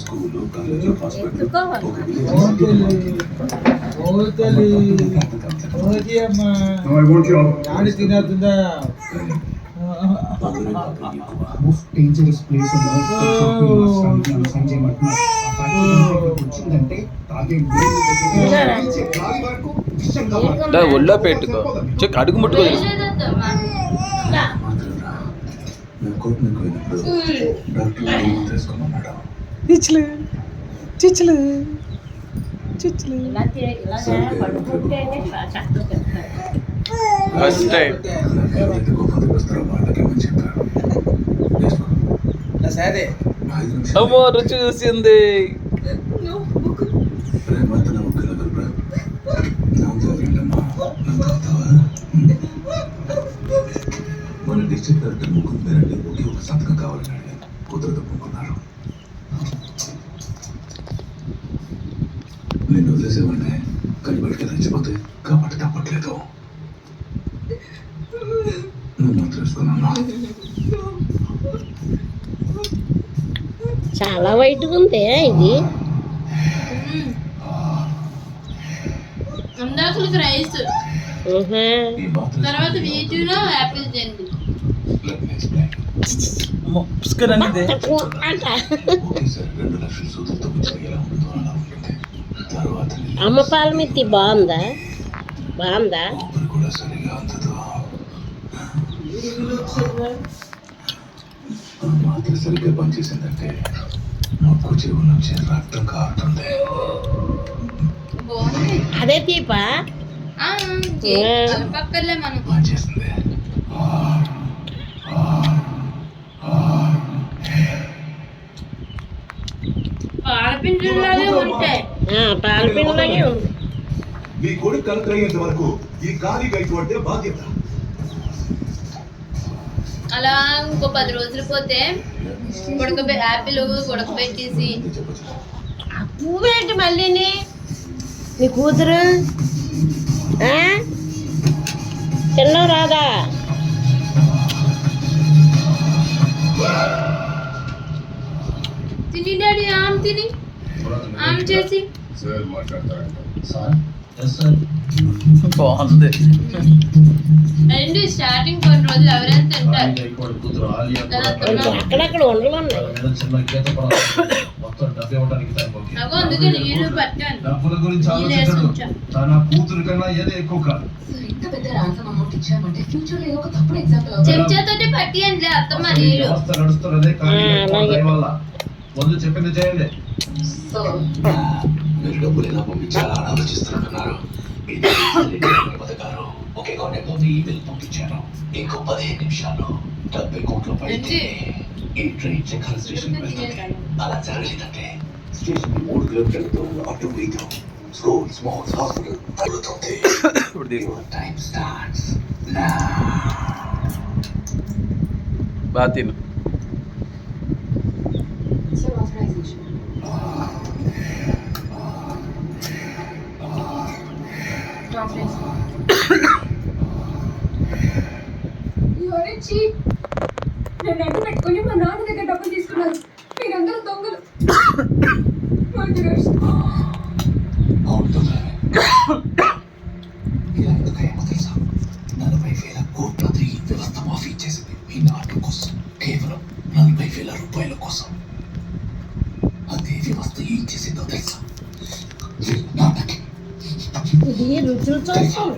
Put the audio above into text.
School college hospital ఒక తినతుందా most dangerous place Sanjay మట్టిన వచ్చిందంటే తాగే ఒళ్ళో పెట్టుకో చెక్ అడుగు ముట్టుకో మేము కోర్టుకు పోయినప్పుడు డాక్టర్ తెలుసుకోమన్నాడు. చిచ్చులు చిచ్చులు చిచ్చులు ఫస్ట్ టైం ఎవరైతే గొప్పది వస్తారో వాళ్ళకేమని చెప్పారు. సరే అమ్మో రుచి చూసింది ప్రేమతన ఒక్కలగలరా నాతో వెళ్ళమ్మా నన్ను అవుతావా మన డిస్ట్రిక్ట్ కలెక్టర్ ముగ్గురు పేరంటే ఒకే ఒక సంతకం కావాలని అడిగాను. కుదరదు ఒప్పుకున్నారు. నేను వదిలేసేవాడిని కానీ బయటకి తెచ్చిపోతే కాబట్టి తప్పట్లేదు. నన్ను తెలుసుకున్నాను. చాలా వైట్గా ఉంది ఇది. అందాకులకి రైస్ ఈ బాత్రూమ్ తర్వాత వీటిలో యాపిల్ తిండి. పుష్కర్ అనేది ఒకేసారి 2 లక్షల సూదులతో వచ్చి ఎలా ఉంటుందో అలా ఉంటుంది. తర్వాత అమ్మ పాలమిత్తి బాగుందా? బాగుందా? ఊపిరి కూడా సరిగా అందదు. ఆ మాత్ర సరిగ్గా పనిచేసిందంటే ముక్కు చెవు నుంచి రక్తం కారుతుంది. బాగుంది. అదే తీపా? పక్కలే మనం పనిచేస్తుంది. పాలపిండిలాగే ఉంటాయి. పాలపిండిలాగే ఉంది. మీ కొడుకు కలెక్టర్ అయ్యేంత వరకు ఈ ఖాళీ గైట్ పడితే బాధ్యత. అలా ఇంకో 10 రోజులు పోతే యాపిల్ ఉడకబెట్టేసి ఆ పువ్వేంటి మళ్ళీని నీ కూతురు తిన్నావు రాదా? తిని డాడీ ఆమె చేసి బాగుంది. రెండు స్టార్టింగ్ కొన్ని రోజులు ఎవరైనా తింటారు. అక్కడక్కడ ఉండలు ఉన్నాయి. నాకు అందుకే నీళ్ళు పట్టాను. డబ్బుల గురించి ఆలోచించడు. తన కూతురు కన్నా ఏదో ఎక్కువ కాదు. చెంచాతోటి పట్టియండి అత్తమ్మ నీళ్ళు. వ్యవస్థ నడుస్తున్నదే కానీ ఎక్కువ దయ వల్ల. ముందు చెప్పింది చేయండి. మీరు డబ్బులు ఎలా పంపించాలా అని ఆలోచిస్తున్నట్టున్నారు. పథకాలు ఒకే కాంటాక్ట్ ఈమెయిల్ పంపించాను. ఇంకో 15 నిమిషాల్లో 70 కోట్లు పడితే ఈ ట్రైన్ చెక్కల స్టేషన్ వెళ్తుంది. అలా జరగలేదంటే స్టేషన్ 3 కిలోమీటర్లతో అటు ఇటు స్కూల్స్ మాల్స్ హాస్పిటల్ పడుతుంది. Time starts now. బాగా తిను. నన్ను అడ్డు పెట్టుకుని మా నాన్న దగ్గర డబ్బులు తీసుకున్నారు. మీరందరూ దొంగలు. ఇలా ఎందుకయ్యామో తెలుసా? 40,000 కోట్లతో ఈ వ్యవస్థ మాఫీ చేసింది మీ నాన్న కోసం. కేవలం 40,000 రూపాయల కోసం. అదే వ్యవస్థ ఏం చేసిందో తెలుసా? నాన్నకి ఇది రుచులు చూస్తాం.